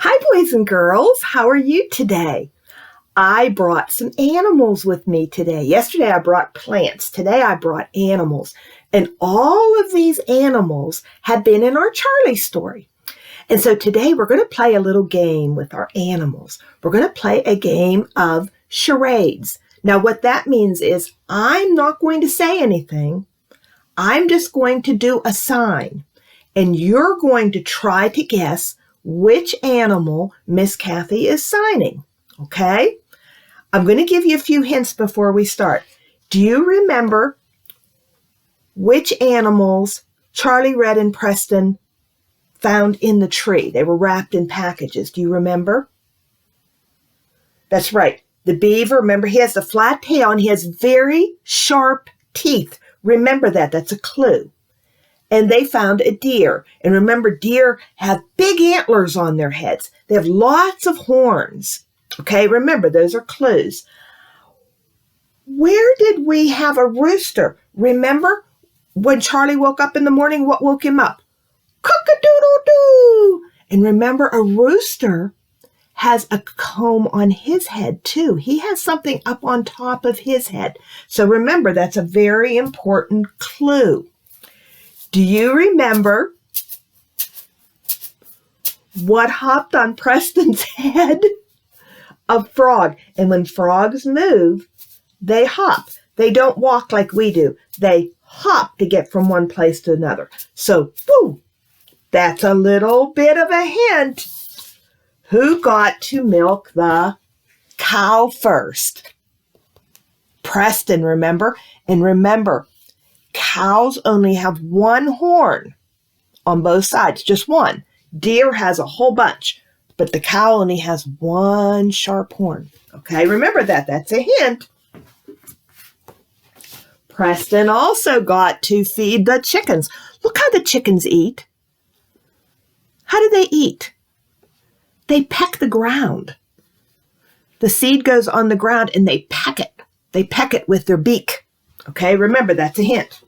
Hi, boys and girls. How are you today? I brought some animals with me today. Yesterday, I brought plants. Today, I brought animals. And all of these animals have been in our Charlie story. And so today, we're going to play a little game with our animals. We're going to play a game of charades. Now, what that means is I'm not going to say anything. I'm just going to do a sign. And you're going to try to guess which animal Miss Kathy is signing, okay? I'm going to give you a few hints before we start. Do you remember which animals Charlie, Red, and Preston found in the tree? They were wrapped in packages. Do you remember? That's right. The beaver, remember, he has the flat tail and he has very sharp teeth. Remember that. That's a clue. And they found a deer. And remember, deer have big antlers on their heads. They have lots of horns. Okay, remember, those are clues. Where did we have a rooster? Remember, when Charlie woke up in the morning, what woke him up? Cock-a-doodle-doo! And remember, a rooster has a comb on his head, too. He has something up on top of his head. So remember, that's a very important clue. Do you remember what hopped on Preston's head? A frog. And when frogs move, they hop. They don't walk like we do. They hop to get from one place to another. So, woo, that's a little bit of a hint. Who got to milk the cow first? Preston, remember? And remember, cows only have one horn on both sides, just one. Deer has a whole bunch, but the cow only has one sharp horn. Okay, remember that. That's a hint. Preston also got to feed the chickens. Look how the chickens eat. How do they eat? They peck the ground. The seed goes on the ground and they peck it. They peck it with their beak. Okay, remember, that's a hint.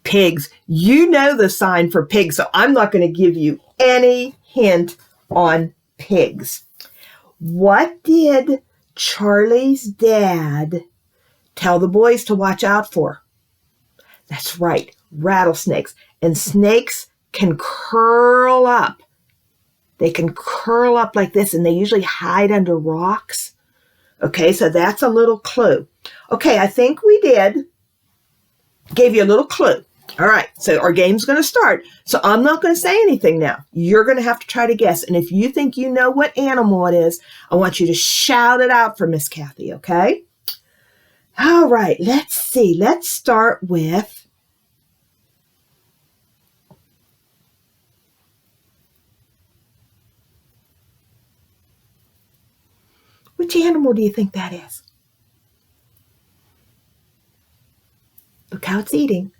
Pigs. You know the sign for pigs, so I'm not going to give you any hint on pigs. What did Charlie's dad tell the boys to watch out for? That's right, rattlesnakes. And snakes can curl up. They can curl up like this, and they usually hide under rocks. Okay, so that's a little clue. Okay, I think we gave you a little clue. All right, so our game's going to start. So I'm not going to say anything now. You're going to have to try to guess. And if you think you know what animal it is, I want you to shout it out for Miss Kathy, okay? All right, let's see. Let's start with... Which animal do you think that is? Look how it's eating.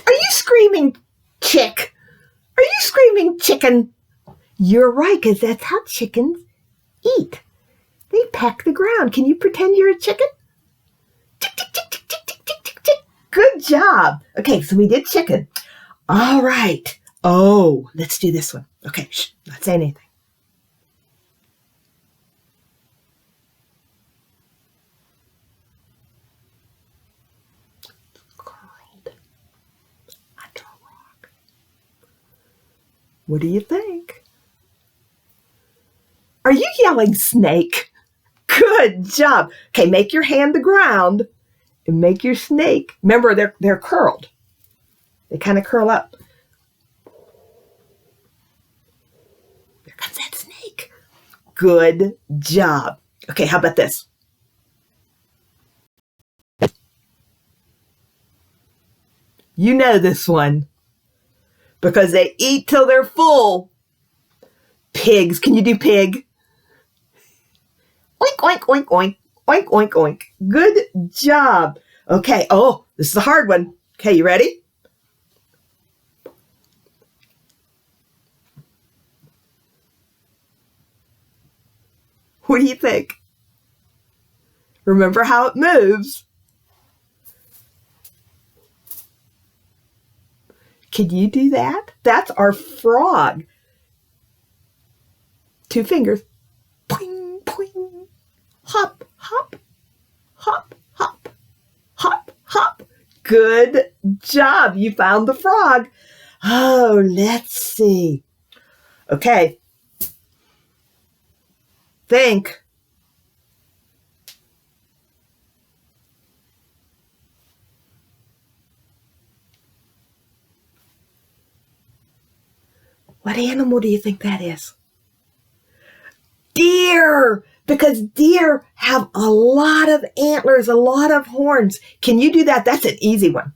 Are you screaming chick? Are you screaming chicken? You're right, because that's how chickens eat. They peck the ground. Can you pretend you're a chicken? Chick, chick, chick, chick, chick, chick, chick, chick, chick. Good job. Okay, so we did chicken. All right. Oh, let's do this one. Okay, shh, not say anything. What do you think? Are you yelling snake? Good job. Okay, make your hand the ground and make your snake. Remember, they're curled. They kind of curl up. There comes that snake. Good job. Okay, how about this? You know this one. Because they eat till they're full. Pigs. Can you do pig? Oink, oink, oink, oink. Oink, oink, oink. Good job. Okay. Oh, this is a hard one. Okay, you ready? What do you think? Remember how it moves. Can you do that? That's our frog. 2 fingers. Poing, poing. Hop, hop, hop, hop, hop, hop. Good job. You found the frog. Oh, let's see. Okay. Think. What animal do you think that is? Deer, because deer have a lot of antlers, a lot of horns. Can you do that? That's an easy one.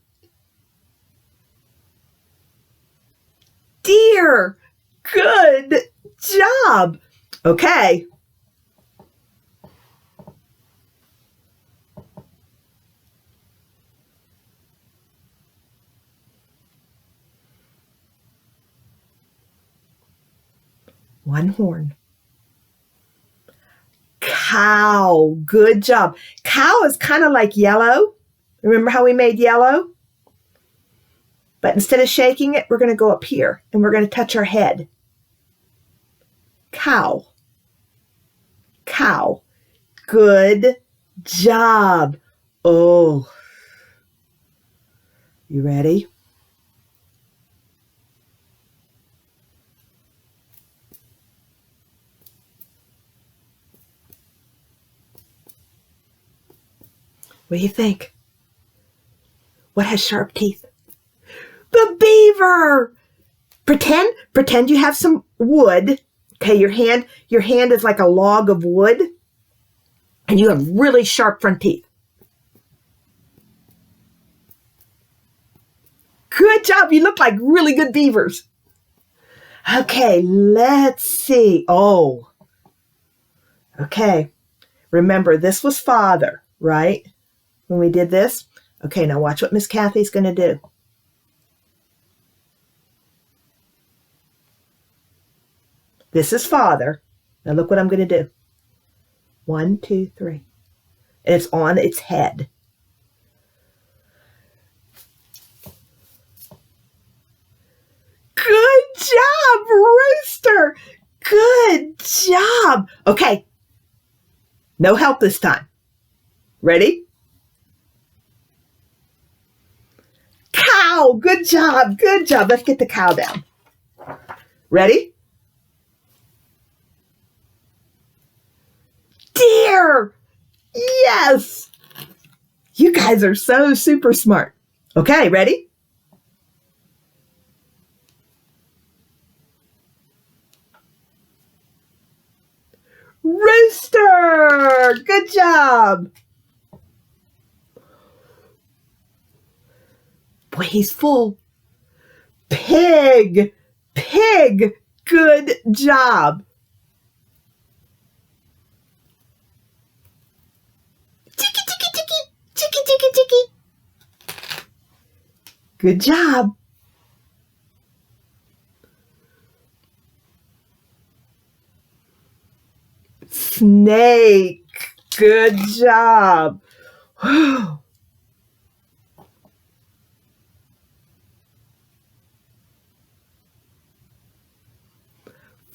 Deer, good job. Okay. One horn. Cow. Good job. Cow is kind of like yellow. Remember how we made yellow? But instead of shaking it, we're going to go up here and we're going to touch our head. Cow. Cow. Good job. Oh. You ready? What do you think? What has sharp teeth? The beaver. Pretend you have some wood. Okay, your hand is like a log of wood, and you have really sharp front teeth. Good job. You look like really good beavers. Okay, let's see. Oh. Okay. Remember, this was father, right? When we did this. Okay, now watch what Miss Kathy's going to do. This is father. Now look what I'm going to do. 1, 2, 3. And it's on its head. Good job, Rooster. Good job. Okay. No help this time. Ready? Cow. Good job. Good job. Let's get the cow down. Ready? Deer. Yes. You guys are so super smart. Okay, ready? Rooster. Good job. Boy, he's full. Pig. Pig. Good job. Chicky, chicky, chicky. Chicky, chicky, chicky. Good job. Snake. Good job.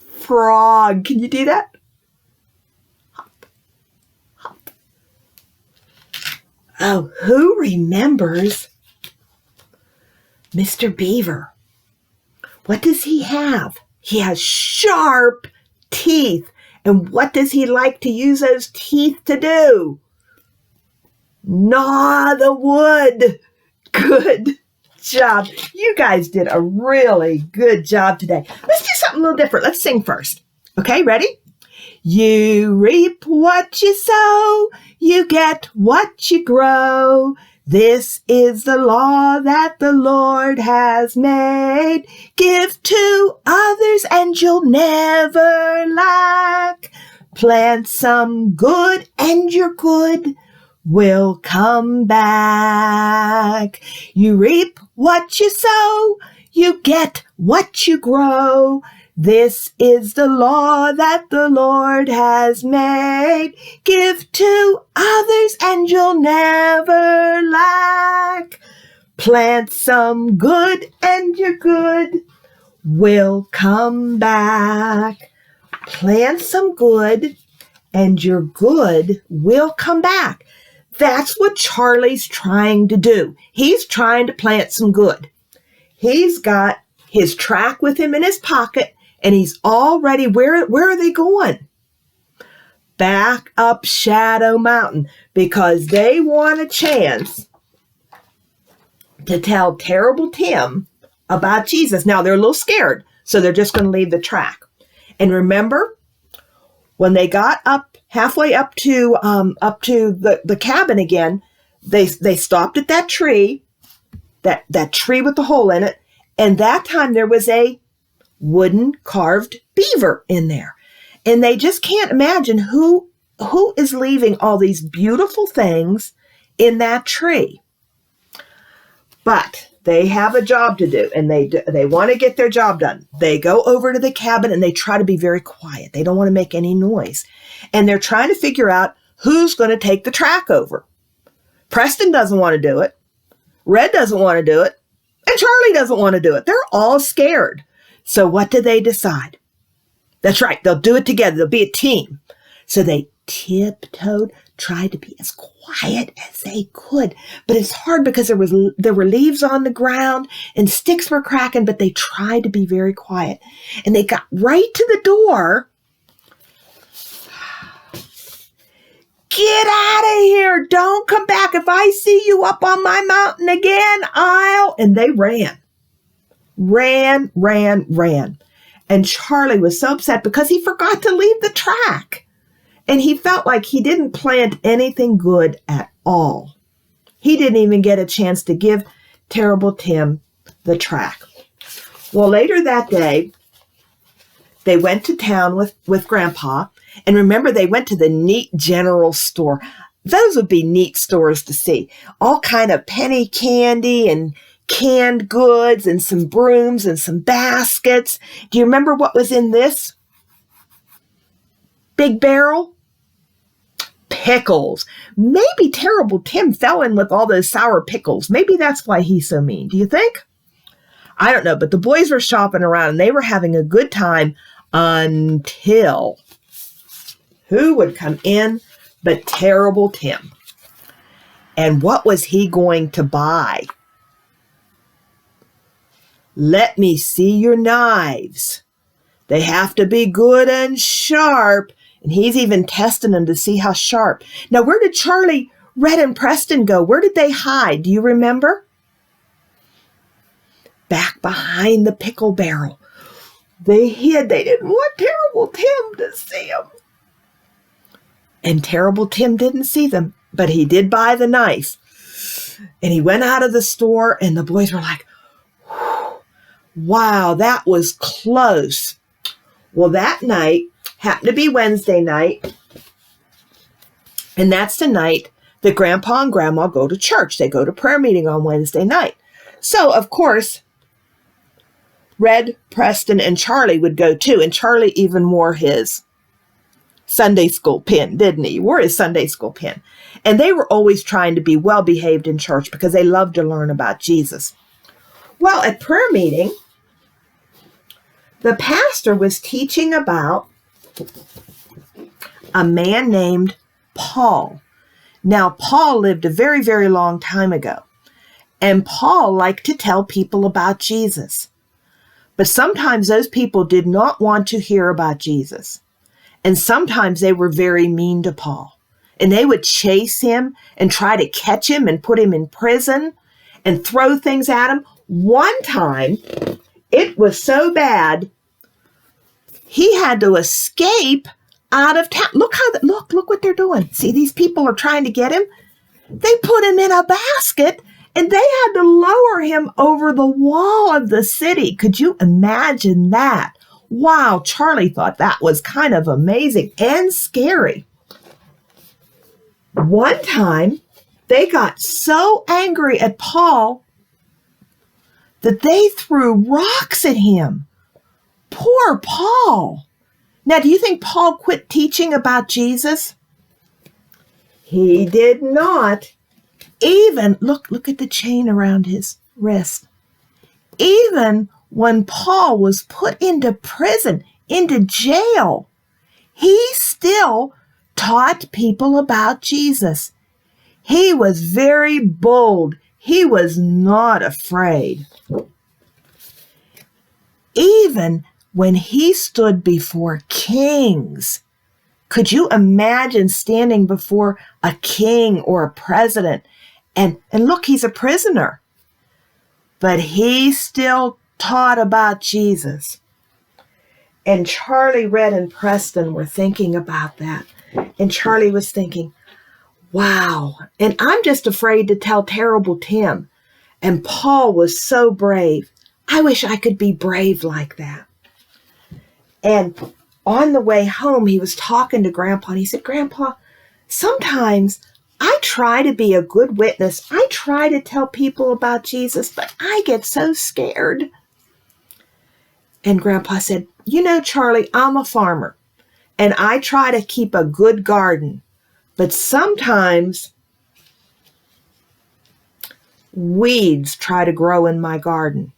Frog. Can you do that? Hop. Hop. Oh, who remembers Mr. Beaver? What does he have? He has sharp teeth. And what does he like to use those teeth to do? Gnaw the wood. Good job. You guys did a really good job today. Let's do something a little different. Let's sing first. Okay, ready? You reap what you sow. You get what you grow. This is the law that the Lord has made. Give to others and you'll never lack. Plant some good and your good will come back. You reap what you sow. You get what you grow. This is the law that the Lord has made. Give to others and you'll never lack. Plant some good and your good will come back. Plant some good and your good will come back. That's what Charlie's trying to do. He's trying to plant some good. He's got his track with him in his pocket, and he's all ready. Where are they going? Back up Shadow Mountain, because they want a chance to tell Terrible Tim about Jesus. Now, they're a little scared, so they're just going to leave the track. And remember, when they got up halfway up to the cabin again, they stopped at that tree, that tree with the hole in it, and that time there was a wooden carved beaver in there. And they just can't imagine who is leaving all these beautiful things in that tree. But they have a job to do, and they want to get their job done. They go over to the cabin, and they try to be very quiet. They don't want to make any noise. And they're trying to figure out who's going to take the track over. Preston doesn't want to do it. Red doesn't want to do it. And Charlie doesn't want to do it. They're all scared. So what do they decide? That's right. They'll do it together. They'll be a team. So they tiptoed, tried to be as quiet as they could. But it's hard because there were leaves on the ground and sticks were cracking, but they tried to be very quiet. And they got right to the door. Get out of here. Don't come back. If I see you up on my mountain again, And they ran. Ran. And Charlie was so upset because he forgot to leave the track. And he felt like he didn't plant anything good at all. He didn't even get a chance to give Terrible Tim the track. Well, later that day, they went to town with Grandpa. And remember, they went to the neat general store. Those would be neat stores to see. All kind of penny candy and canned goods and some brooms and some baskets. Do you remember what was in this big barrel? Pickles. Maybe Terrible Tim fell in with all those sour pickles. Maybe that's why he's so mean. Do you think? I don't know, but the boys were shopping around and they were having a good time until who would come in but Terrible Tim. And what was he going to buy? Let me see your knives. They have to be good and sharp. And he's even testing them to see how sharp. Now, where did Charlie, Red, and Preston go? Where did they hide? Do you remember? Back behind the pickle barrel. They hid. They didn't want Terrible Tim to see them. And Terrible Tim didn't see them, but he did buy the knife. And he went out of the store, and the boys were like, wow, that was close. Well, that night happened to be Wednesday night, and that's the night that Grandpa and Grandma go to church. They go to prayer meeting on Wednesday night. So, of course, Red, Preston, and Charlie would go too, and Charlie even wore his Sunday school pin, didn't he? He wore his Sunday school pin. And they were always trying to be well-behaved in church because they loved to learn about Jesus. Well, at prayer meeting, the pastor was teaching about a man named Paul. Now, Paul lived a very, very long time ago. And Paul liked to tell people about Jesus. But sometimes those people did not want to hear about Jesus. And sometimes they were very mean to Paul. And they would chase him and try to catch him and put him in prison and throw things at him. One time, it was so bad, he had to escape out of town. Look what they're doing. See, these people are trying to get him. They put him in a basket and they had to lower him over the wall of the city. Could you imagine that? Wow, Charlie thought that was kind of amazing and scary. One time, they got so angry at Paul that they threw rocks at him. Poor Paul. Now, do you think Paul quit teaching about Jesus? He did not. Even, look at the chain around his wrist. Even when Paul was put into prison, into jail, he still taught people about Jesus. He was very bold. He was not afraid. Even when he stood before kings, could you imagine standing before a king or a president? And look, he's a prisoner. But he still taught about Jesus. And Charlie, Red, and Preston were thinking about that. And Charlie was thinking, wow. And I'm just afraid to tell Terrible Tim. And Paul was so brave. I wish I could be brave like that. And on the way home, he was talking to Grandpa, and he said, Grandpa, sometimes I try to be a good witness. I try to tell people about Jesus, but I get so scared. And Grandpa said, you know, Charlie, I'm a farmer, and I try to keep a good garden, but sometimes weeds try to grow in my garden.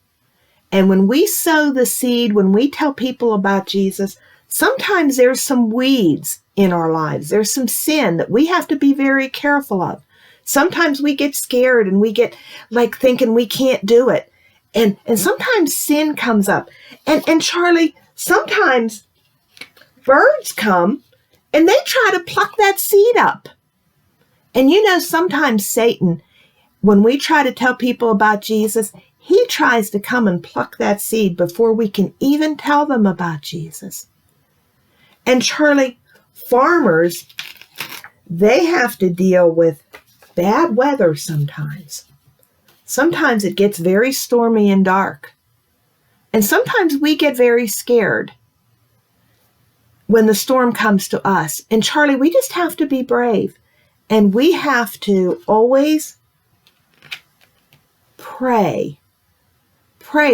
And when we sow the seed, when we tell people about Jesus, sometimes there's some weeds in our lives. There's some sin that we have to be very careful of. Sometimes we get scared and we get like thinking we can't do it. And sometimes sin comes up. And Charlie, sometimes birds come and they try to pluck that seed up. And you know, sometimes Satan, when we try to tell people about Jesus, he tries to come and pluck that seed before we can even tell them about Jesus. And Charlie, farmers, they have to deal with bad weather sometimes. Sometimes it gets very stormy and dark. And sometimes we get very scared when the storm comes to us. And Charlie, we just have to be brave. And we have to always pray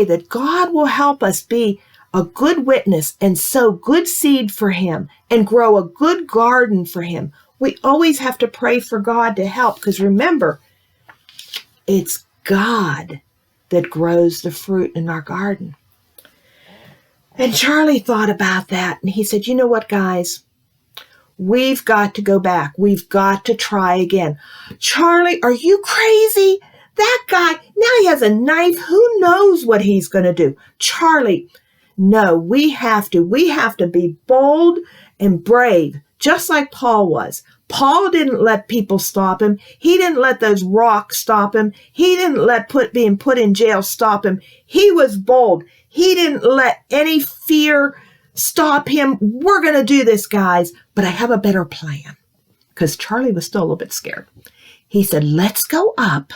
that God will help us be a good witness and sow good seed for him and grow a good garden for him. We always have to pray for God to help, because remember, it's God that grows the fruit in our garden. And Charlie thought about that, and he said, you know what, guys? We've got to go back. We've got to try again. Charlie, are you crazy? That guy, now he has a knife. Who knows what he's going to do? Charlie, no, we have to be bold and brave, just like Paul was. Paul didn't let people stop him. He didn't let those rocks stop him. He didn't let being put in jail stop him. He was bold. He didn't let any fear stop him. We're going to do this, guys, but I have a better plan, because Charlie was still a little bit scared. He said, let's go up.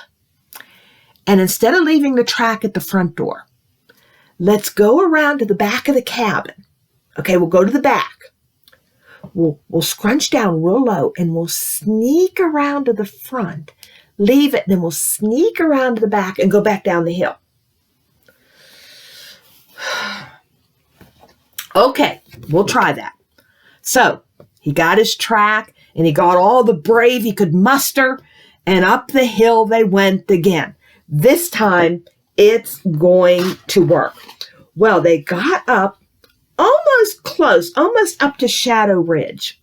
And instead of leaving the track at the front door, let's go around to the back of the cabin. Okay, we'll go to the back. We'll scrunch down real low, and we'll sneak around to the front, leave it, then we'll sneak around to the back and go back down the hill. Okay, we'll try that. So he got his track, and he got all the brave he could muster, and up the hill they went again. This time, it's going to work. Well, they got up almost close, almost up to Shadow Ridge.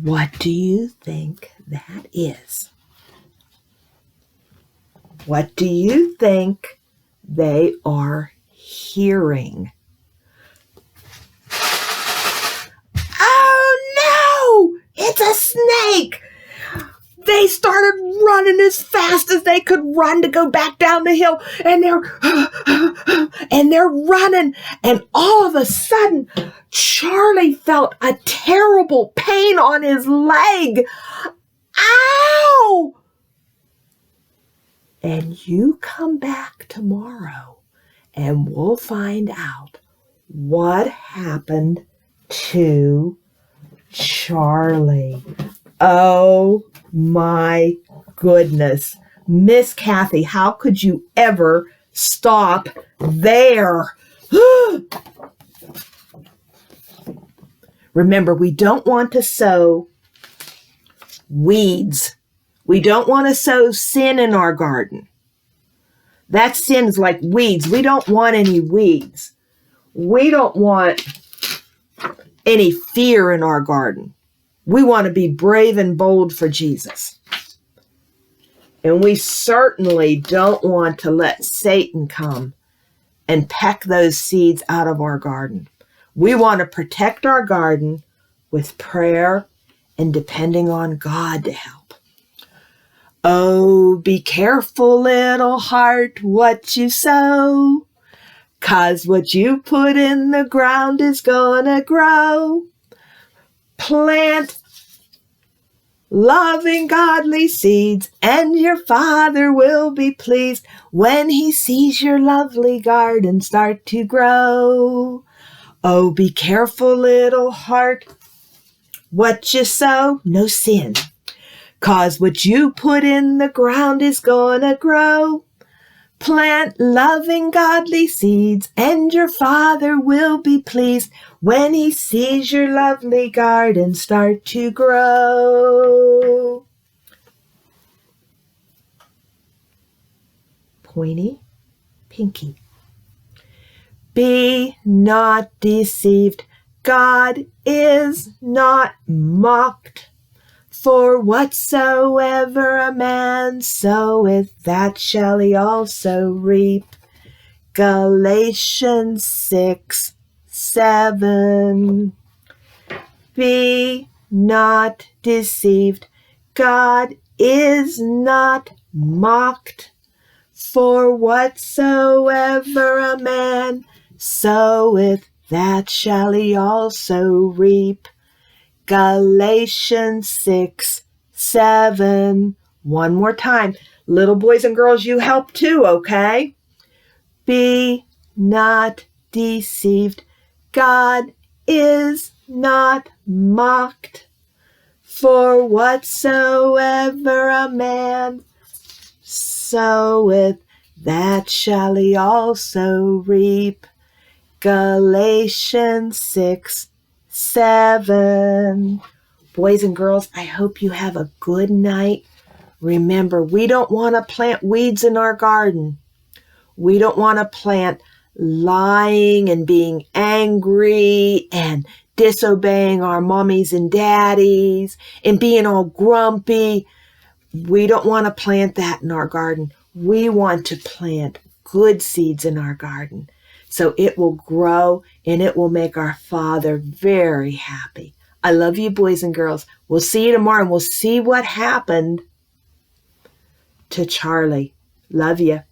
What do you think that is? What do you think they are hearing? Oh no! It's a snake! They started running as fast as they could run to go back down the hill, and they're running, and all of a sudden, Charlie felt a terrible pain on his leg. Ow! And you come back tomorrow, and we'll find out what happened to Charlie. Oh my goodness. Miss Kathy, how could you ever stop there? Remember, we don't want to sow weeds. We don't want to sow sin in our garden. That sin's like weeds. We don't want any weeds. We don't want any fear in our garden. We want to be brave and bold for Jesus. And we certainly don't want to let Satan come and peck those seeds out of our garden. We want to protect our garden with prayer and depending on God to help. Oh, be careful, little heart, what you sow, 'cause what you put in the ground is gonna grow. Plant loving, godly seeds, and your Father will be pleased when He sees your lovely garden start to grow. Oh, be careful, little heart, what you sow, no sin, 'cause what you put in the ground is gonna grow. Plant loving, godly seeds, and your Father will be pleased when He sees your lovely garden start to grow. Pointy, pinky. Be not deceived, God is not mocked. For whatsoever a man soweth, that shall he also reap. Galatians 6:7. Be not deceived, God is not mocked. For whatsoever a man soweth, that shall he also reap. Galatians 6:7. One more time. Little boys and girls, you help too, okay? Be not deceived. God is not mocked. For whatsoever a man soweth, that shall he also reap. Galatians 6:7. Boys and girls, I hope you have a good night. Remember, we don't want to plant weeds in our garden. We don't want to plant lying and being angry and disobeying our mommies and daddies and being all grumpy. We don't want to plant that in our garden. We want to plant good seeds in our garden so it will grow and it will make our Father very happy. I love you, boys and girls. We'll see you tomorrow and we'll see what happened to Charlie. Love you.